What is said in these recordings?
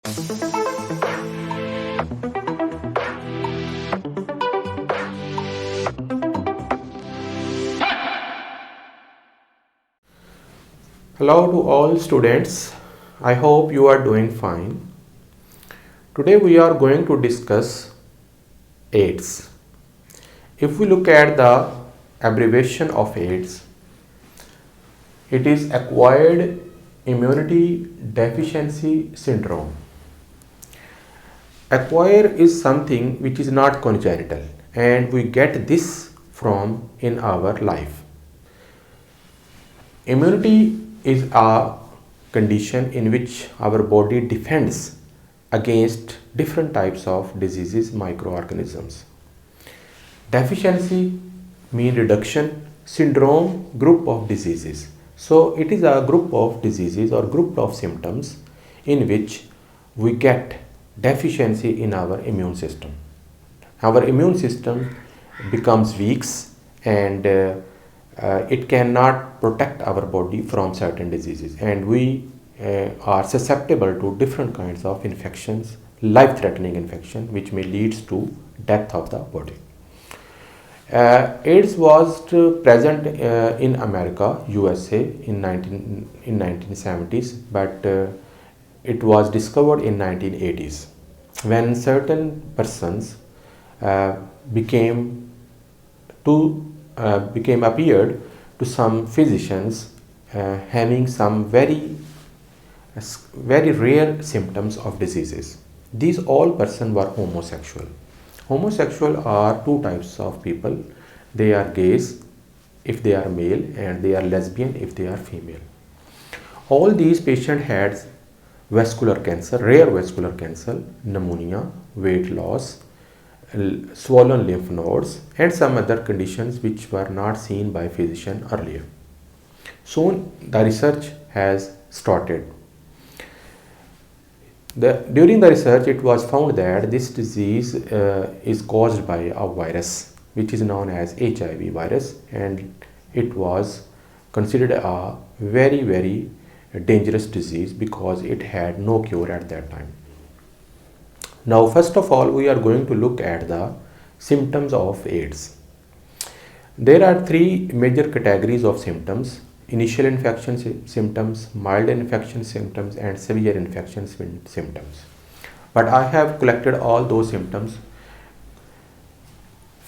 Hello to all students. I hope you are doing fine. Today we are going to discuss AIDS. If we look at the abbreviation of AIDS, it is acquired immunity deficiency syndrome. Acquire is something which is not congenital and we get this from in our life. Immunity is a condition in which our body defends against different types of diseases, microorganisms. Deficiency mean reduction, syndrome group of diseases. So it is a group of diseases or group of symptoms in which we get deficiency in our immune system. Our immune system becomes weak and it cannot protect our body from certain diseases, and we are susceptible to different kinds of infections, life-threatening infection, which may lead to death of the body. AIDS was present in America, USA in 1970s, but it was discovered in 1980s when certain persons became appeared to some physicians having some very rare symptoms of diseases. These all persons were homosexual. Homosexual are two types of people. They are gays if they are male and they are lesbian if they are female. All these patients had vascular cancer, rare vascular cancer, pneumonia, weight loss, swollen lymph nodes and some other conditions which were not seen by physician earlier. Soon the research has started. During the research it was found that this disease is caused by a virus which is known as HIV virus, and it was considered a very dangerous disease because it had no cure at that time. Now, first of all, we are going to look at the symptoms of AIDS. There are three major categories of symptoms: initial infection symptoms, mild infection symptoms, and severe infection symptoms. But I have collected all those symptoms.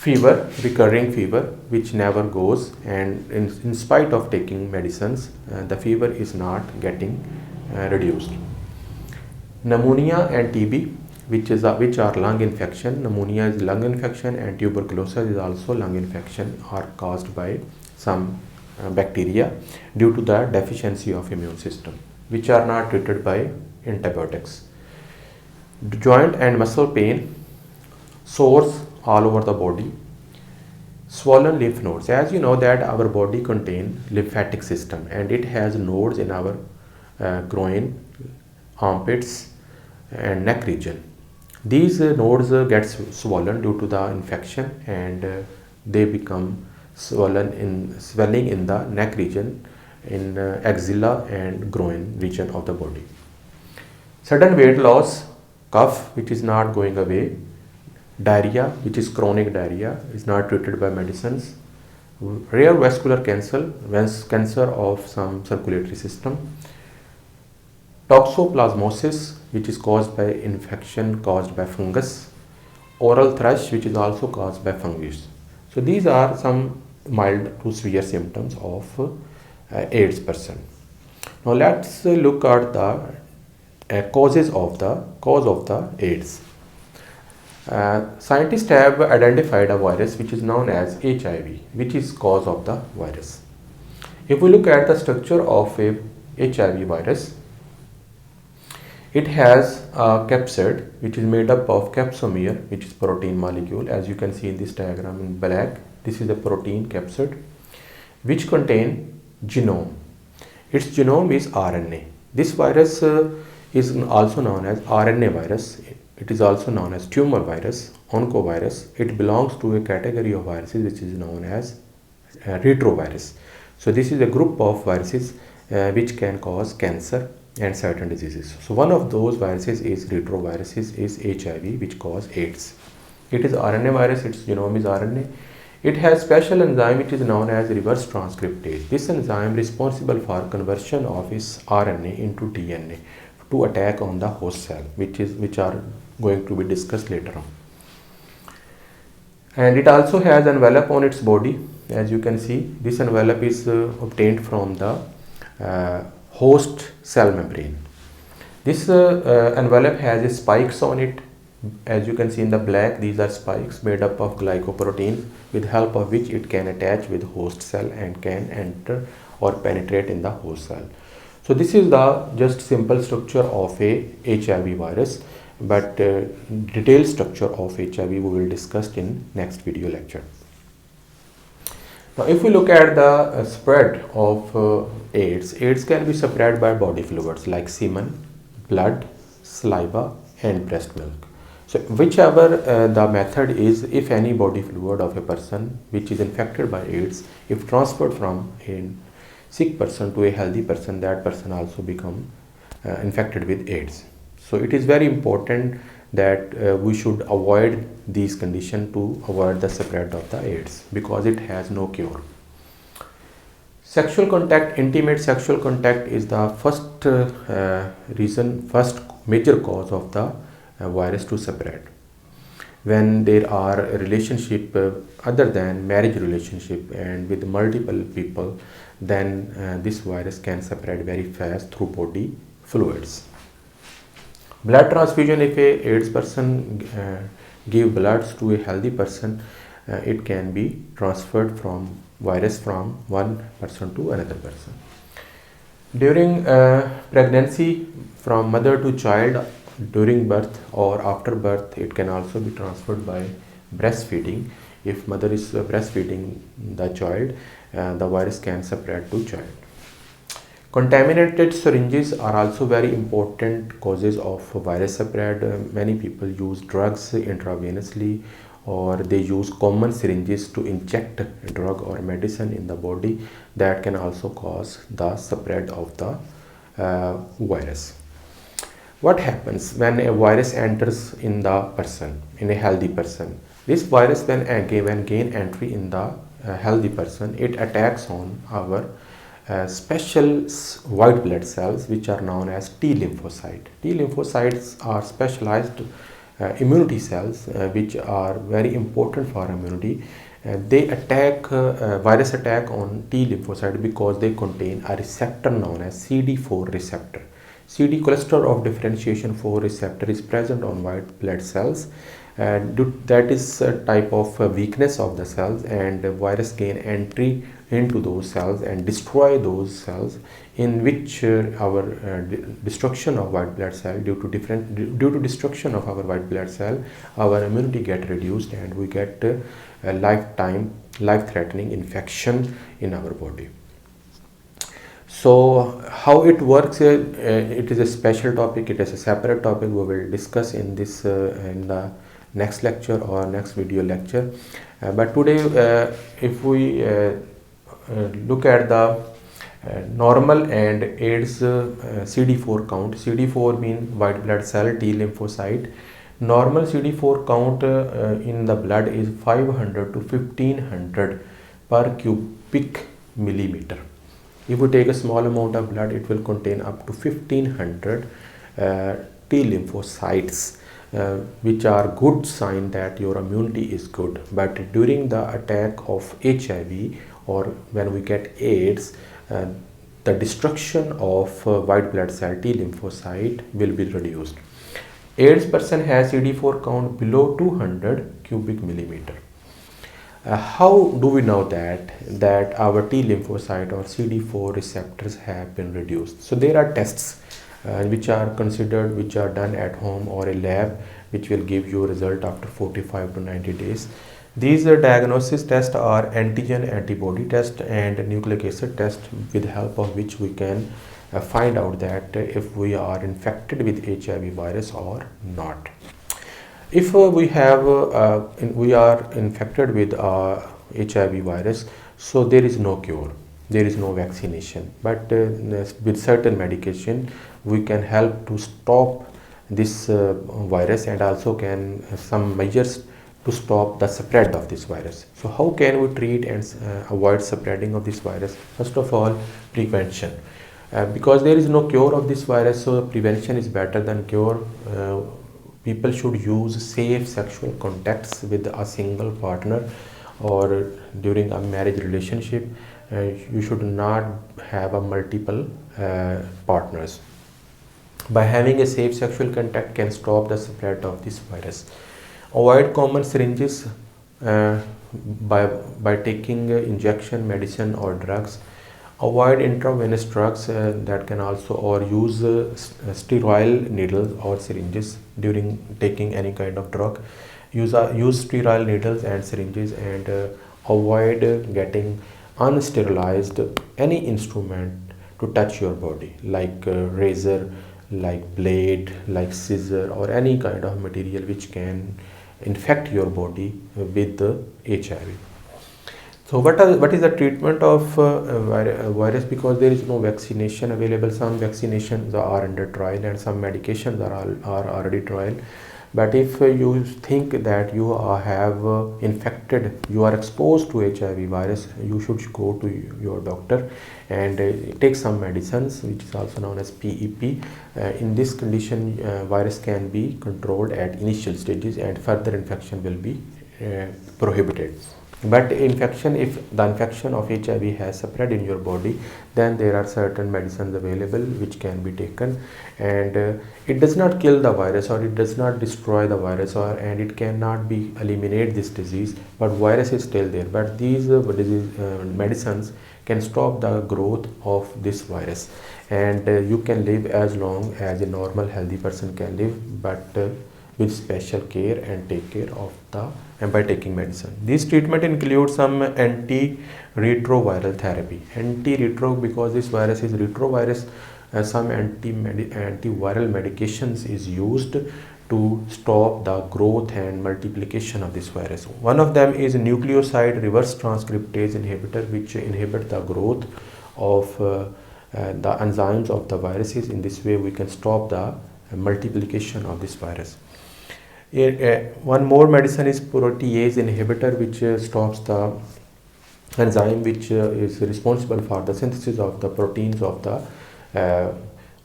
Fever, recurring fever, which never goes, and in spite of taking medicines, the fever is not getting reduced. Pneumonia and TB, which are lung infection. Pneumonia is lung infection and tuberculosis is also lung infection, are caused by some bacteria due to the deficiency of immune system, which are not treated by antibiotics. Joint and muscle pain, sores all over the body, swollen lymph nodes. As you know that our body contains lymphatic system and it has nodes in our groin, armpits and neck region. These nodes get swollen due to the infection and they become swelling in the neck region, in axilla and groin region of the body. Sudden weight loss, cough which is not going away, diarrhea which is chronic diarrhea, is not treated by medicines, rare vascular cancer of some circulatory system, toxoplasmosis which is caused by infection caused by fungus, oral thrush which is also caused by fungus. So these are some mild to severe symptoms of AIDS person. Now let's look at the cause of the AIDS. Scientists have identified a virus which is known as HIV, which is cause of the virus. If we look at the structure of a HIV virus, it has a capsid which is made up of capsomere, which is protein molecule. As you can see in this diagram in black, this is the protein capsid which contain genome. Its genome is RNA. This virus is also known as RNA virus. It is also known as tumor virus, oncovirus. It belongs to a category of viruses which is known as retrovirus. So this is a group of viruses which can cause cancer and certain diseases. So one of those viruses is retroviruses, is HIV, which cause AIDS. It is RNA virus, its genome is RNA. It has special enzyme which is known as reverse transcriptase. This enzyme responsible for conversion of its RNA into DNA to attack on the host cell, which are going to be discussed later on. And it also has envelope on its body. As you can see, this envelope is obtained from the host cell membrane. This envelope has spikes on it. As you can see in the black, these are spikes made up of glycoproteins, with help of which it can attach with host cell and can enter or penetrate in the host cell. So this is the just simple structure of a HIV virus, but detailed structure of HIV we will discuss in next video lecture. Now if we look at the spread of AIDS can be spread by body fluids like semen, blood, saliva and breast milk. So whichever the method is, if any body fluid of a person which is infected by AIDS, if transferred from a sick person to a healthy person, that person also become infected with AIDS. So it is very important that we should avoid these conditions to avoid the spread of the AIDS, because it has no cure. Sexual contact, intimate sexual contact is the first first major cause of the virus to spread. When there are a relationship other than marriage relationship and with multiple people, then this virus can spread very fast through body fluids. Blood transfusion, if a AIDS person give blood to a healthy person, it can be transferred from virus from one person to another person. During pregnancy, from mother to child, during birth or after birth, it can also be transferred by breastfeeding. If mother is breastfeeding the child, the virus can spread to child. Contaminated syringes are also very important causes of virus spread. Many people use drugs intravenously, or they use common syringes to inject a drug or medicine in the body. That can also cause the spread of the virus. What happens when a virus enters in the person, in a healthy person? This virus when gain entry in the healthy person, it attacks on our special white blood cells which are known as T lymphocyte. T lymphocytes are specialized immunity cells which are very important for immunity. They attack virus attack on T lymphocyte because they contain a receptor known as CD4 receptor. CD cluster of differentiation 4 receptor is present on white blood cells. That is a type of weakness of the cells, and the virus gain entry into those cells and destroy those cells, in which our destruction of white blood cell due to destruction of our white blood cell, our immunity get reduced and we get a life-threatening infection in our body. So how it works, it is a special topic, it is a separate topic we will discuss in this in the next lecture or next video lecture. But today if we look at the normal and AIDS CD4 count. CD4 means white blood cell T lymphocyte. Normal CD4 count in the blood is 500 to 1500 per cubic millimeter. If we take a small amount of blood, it will contain up to 1500 T lymphocytes, which are good sign that your immunity is good. But during the attack of HIV or when we get AIDS, the destruction of white blood cell T lymphocyte will be reduced. AIDS person has CD4 count below 200 cubic millimeter. How do we know that our T lymphocyte or CD4 receptors have been reduced? So there are tests which are done at home or a lab, which will give you a result after 45 to 90 days. These diagnosis tests are antigen antibody test and nucleic acid test, with help of which we can find out that if we are infected with HIV virus or not. If we are infected with HIV virus, so there is no cure. there is no vaccination, but with certain medication we can help to stop this virus, and also can some measures to stop the spread of this virus. So how can we treat and avoid spreading of this virus? First of all, prevention. Because there is no cure of this virus, so prevention is better than cure. People should use safe sexual contacts with a single partner, or during a marriage relationship you should not have a multiple partners. By having a safe sexual contact can stop the spread of this virus. Avoid common syringes by taking injection, medicine or drugs. Avoid intravenous drugs that can also, or use sterile needles or syringes during taking any kind of drug. Use sterile needles and syringes, and avoid getting unsterilized any instrument to touch your body, like razor, like blade, like scissor, or any kind of material which can infect your body with the HIV. So what is the treatment of virus? Because there is no vaccination available. Some vaccinations are under trial and some medications are already trial. But if you think that you have infected, you are exposed to HIV virus, you should go to your doctor and take some medicines, which is also known as PEP. In this condition, virus can be controlled at initial stages, and further infection will be prohibited. But infection, if the infection of HIV has spread in your body, then there are certain medicines available which can be taken, and it does not kill the virus, or it does not destroy the virus, and it cannot be eliminate this disease, but virus is still there. But these medicines can stop the growth of this virus, and you can live as long as a normal healthy person can live, but with special care, and take care of the, and by taking medicine. This treatment includes some antiretroviral therapy. Antiretro, because this virus is retrovirus, some antiviral medications is used to stop the growth and multiplication of this virus. One of them is nucleoside reverse transcriptase inhibitor, which inhibit the growth of the enzymes of the viruses. In this way we can stop the multiplication of this virus. One more medicine is protease inhibitor, which stops the enzyme which is responsible for the synthesis of the proteins of the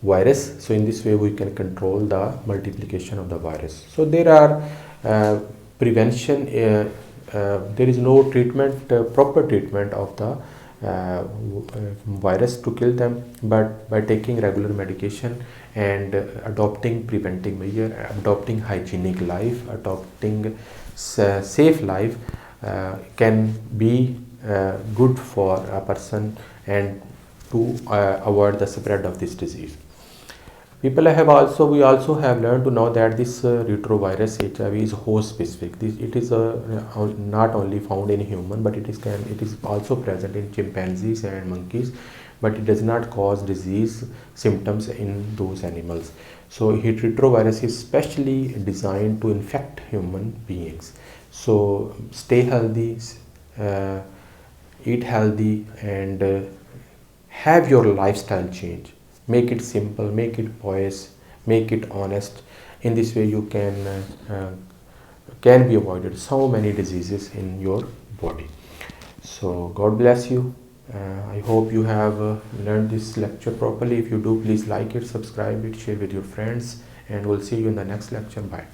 virus. So in this way we can control the multiplication of the virus. So there are prevention, there is no treatment, proper treatment of the virus to kill them, but by taking regular medication and adopting preventing measure, adopting hygienic life, adopting safe life can be good for a person, and to avoid the spread of this disease. We also have learned to know that this retrovirus HIV is host specific. It is not only found in human, but it is also present in chimpanzees and monkeys, but it does not cause disease symptoms in those animals. So retrovirus is specially designed to infect human beings. So stay healthy, eat healthy, and have your lifestyle change. Make it simple, make it pious, make it honest. In this way you can be avoided so many diseases in your body. So God bless you. I hope you have learned this lecture properly. If you do, please like it, subscribe it, share with your friends, and we'll see you in the next lecture. Bye.